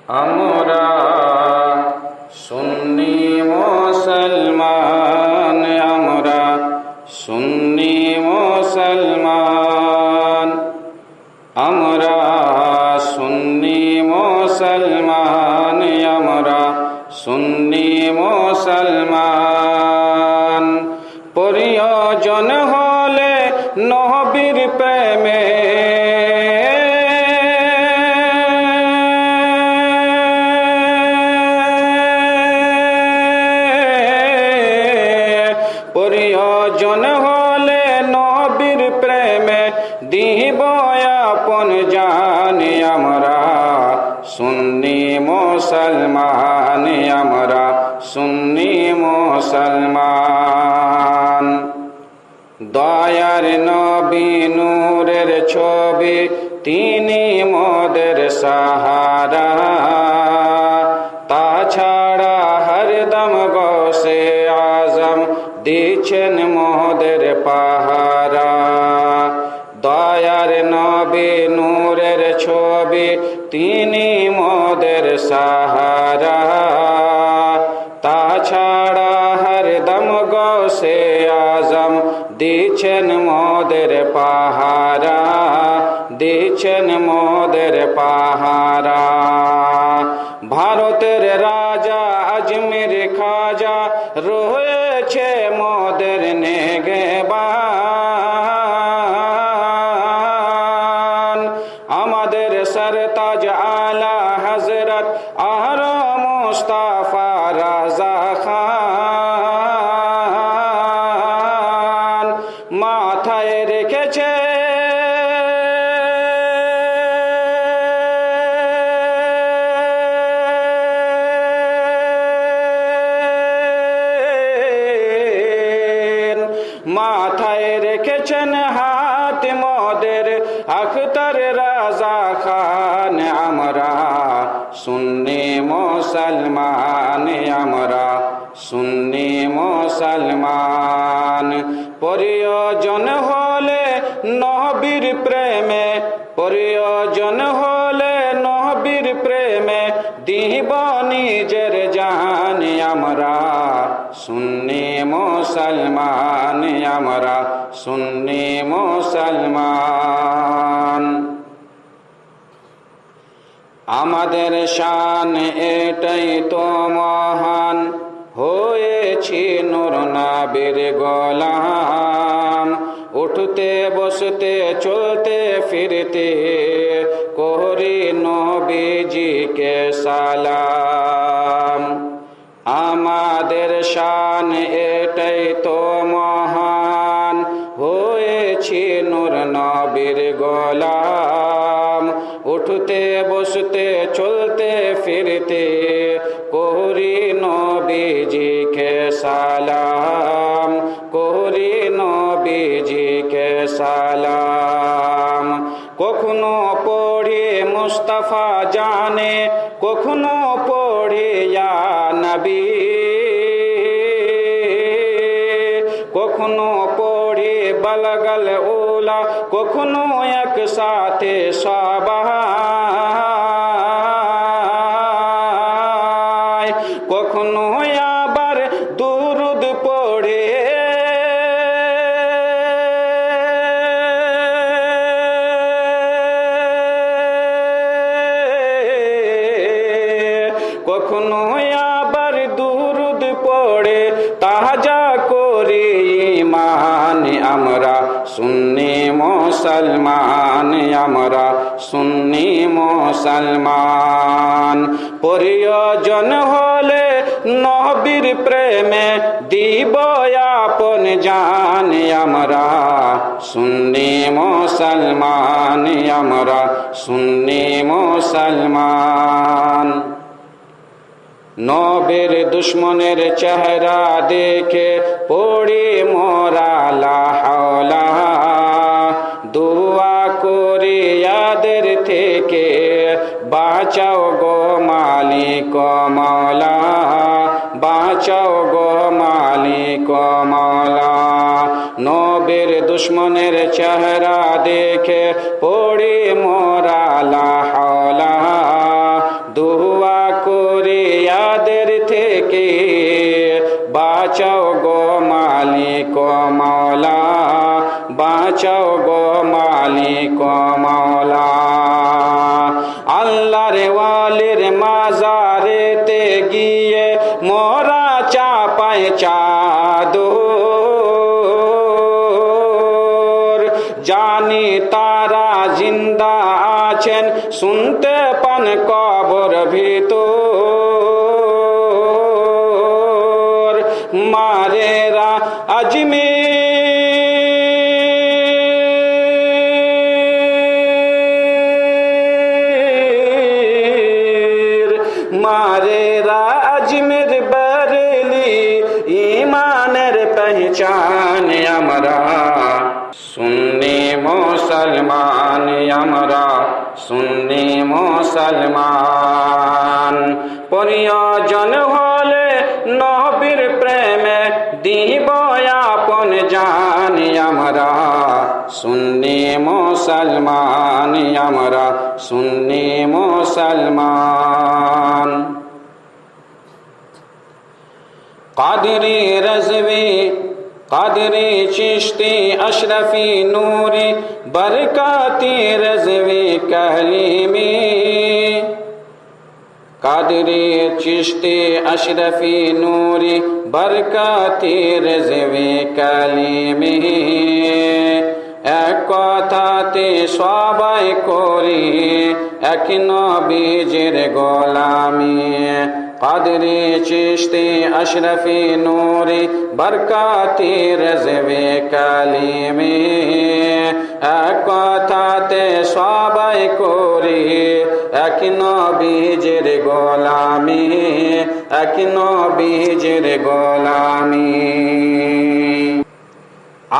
আমরা সুন্নি মুসলমান, আমরা সুন্নি মুসলমান, আমরা সুন্নি মুসলমান, আমরা সুন্নি মুসলমান। প্রয়োজন হলে নবীর প্রেমে, প্রয়োজন হলে নবীর প্রেমে দিব আপন জান। আমরা সুন্নি মুসলমান, আমরা সুন্নি মুসলমান। দয়ার নবী নূরের ছবি, তিনি মোদের সাহারা। তাছাড়া হরদম গৌসে আজম দিচ্ছেন মোদের পাহারা। দয়ার নবী নূরের ছবি, তিনি মোদের সাহারা। তাছাড়া হরদম গৌসে আজম দিচ্ছেন মোদের পাহারা, দিচ্ছেন মোদের পাহারা। ভারতের রাজা আজমির খাজা রয়েছে মোদের নেগেবান। আমাদের সরতাজ আলা হযরত আর মুস্তাফা রাজা খান মাথায় রেখেছে মাথায় রেখেছেন হাত মোদের আখতার রাজা খান। আমরা সুন্নি মুসলমান, আমরা সুন্নি মুসলমান। প্রয়োজন হলে নবীর প্রেমে, প্রয়োজন হলে নবীর প্রেমে দিব নিজের জান। আমরা সুন্নি মুসলমান, আমরা সুন্নি মুসলমান। আমাদের শান এটাই তো মহান, হয়েছি নূর নবীর গোলাম। উঠতে বসতে চলতে ফিরতে করি নবীজিকে সালাম। আমাদের শান এটাই তো মহান, হয়েছি নূর নবীর গোলাম। উঠতে বসতে চলতে ফিরতে করি নবীজিকে সালাম, করি নবীজিকে সালাম। কখনো পড়ি মুস্তাফা জানে, কখনো পড়ি ইয়া নবী, কখনো পড়ি বলগল উলা, কখনো একসাথে সবাই, কখনো আবার দুরুদ পড়ে কখনো আবার দুরুদ পড়ে তাজা করি ঈমান। আমরা সুন্নি মুসলমান, আমরা সুন্নি মুসলমান। প্রয়োজন হলে নবীর প্রেমে দিব আপন জান। আমরা সুন্নি মুসলমান, আমরা সুন্নি মুসলমান। নবীর দুশ্মনের চেহারা দেখে পড়ি মোরা লা হাওলা। দুয়া করি ইয়াদের থেকে বাঁচাও গো মালিক মাওলা, বাঁচাও গো মালিক মাওলা। নবীর দুশ্মনের চেহারা দেখে পড়ি মোরা লা হাওলা। দুয়া গো মাওলা। আল্লাহর ওয়ালির মাজারেতে গিয়ে মোরা চাপায় চাদর, জানি তারা জিন্দা আছেন শুনতে পান কবর ভিতর। মারেরা আজমির, মারেরা আজমির বরেলি ইমানের পহচান আমরা। সুন্নি মুসলমান আমরা, সুন্নি মুসলমান। প্রয়োজন হলে নবীর প্রেমে দিব আপন জান আমরা। সুন্নি মুসলমান আমরা, সুন্নি মুসলমান। কাদরি রজভি, কাদরি চিশতি আশরফি নূরি বরকাতি রজভি কালিমি। কাদরি চিশতি আশরফি নূরি বরকাতি রজভি কালিমি। এক কথাতে সবাই করি এক নবীজির গোলামি। কাদরি চিশতি আশরফি নূরি বরকাতি রজভি কালিমি। এক কথাতে সবাই করি এক নবীজির গোলামি, এক নবীজির গোলামি।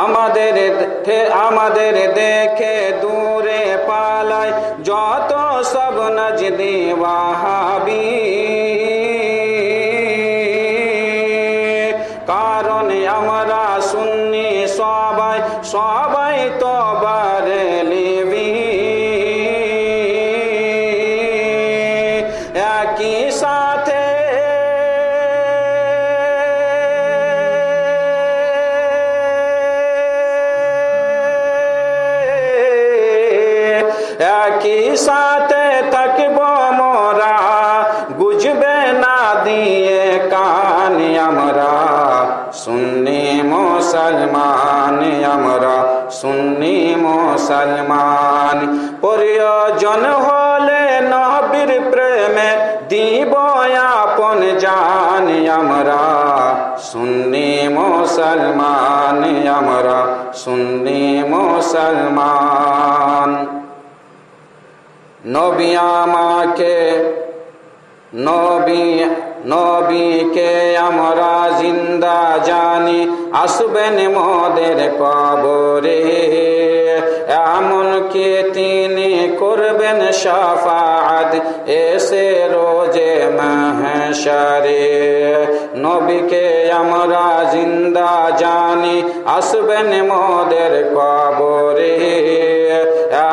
আমাদের দেখে দূরে পালায় যত সব নজদি ওয়াহাবি। কারণ আমরা সুন্নি সবাই, সবাই তো বরেলভি। একই সাথে একই সাথে থাকব মোরা, বুঝবে না দিয়ে কান আমরা। সুন্নি মুসলমান আমরা, সুন্নি মুসলমান। প্রয়োজন হলে নবীর প্রেমে দিব আপন জান আমরা। সুন্নি মুসলমান আমরা, সুন্নি মুসলমান। নবী আমাকে, নবীকে আমরা জিন্দা জানি আসবেন মোদের কবরে। এমনকি তিনি করবেন শাফাআত এসে রোজে মাহশারে। নবীকে আমরা জিন্দা জানি আসবেন মোদের কবরে।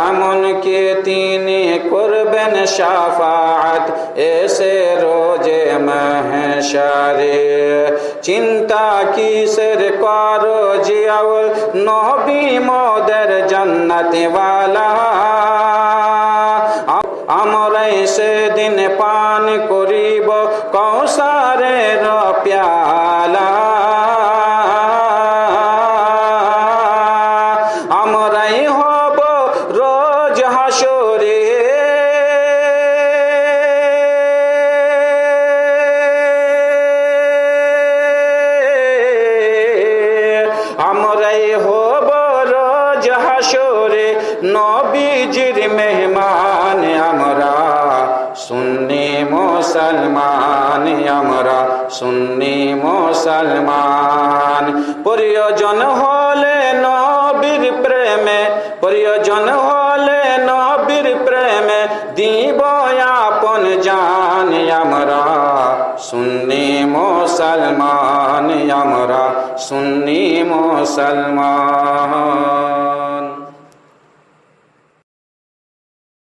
এমনকি তিনি করবেন শাফাআত এসে রোজে মাহশারে। চিন্তা কিসের করো জিয়াউল নবী মোদের জান্নাতি ওয়ালা। আমরাই সেদিন পান করিব কৌসারের প্যালা। আমরাই হব রোজ হাসরে আমরাই হব রোজ হাসরে নবীজির মেহমান আমরা। সুন্নি মুসলমান আমরা, সুন্নি মুসলমান। প্রয়োজন হলে নবীর প্রেমে, প্রয়োজন হলে নবীর প্রেমে দিব আপন জান আমরা। সুন্নি মুসলমান আমরা, সুন্নি মুসলমান।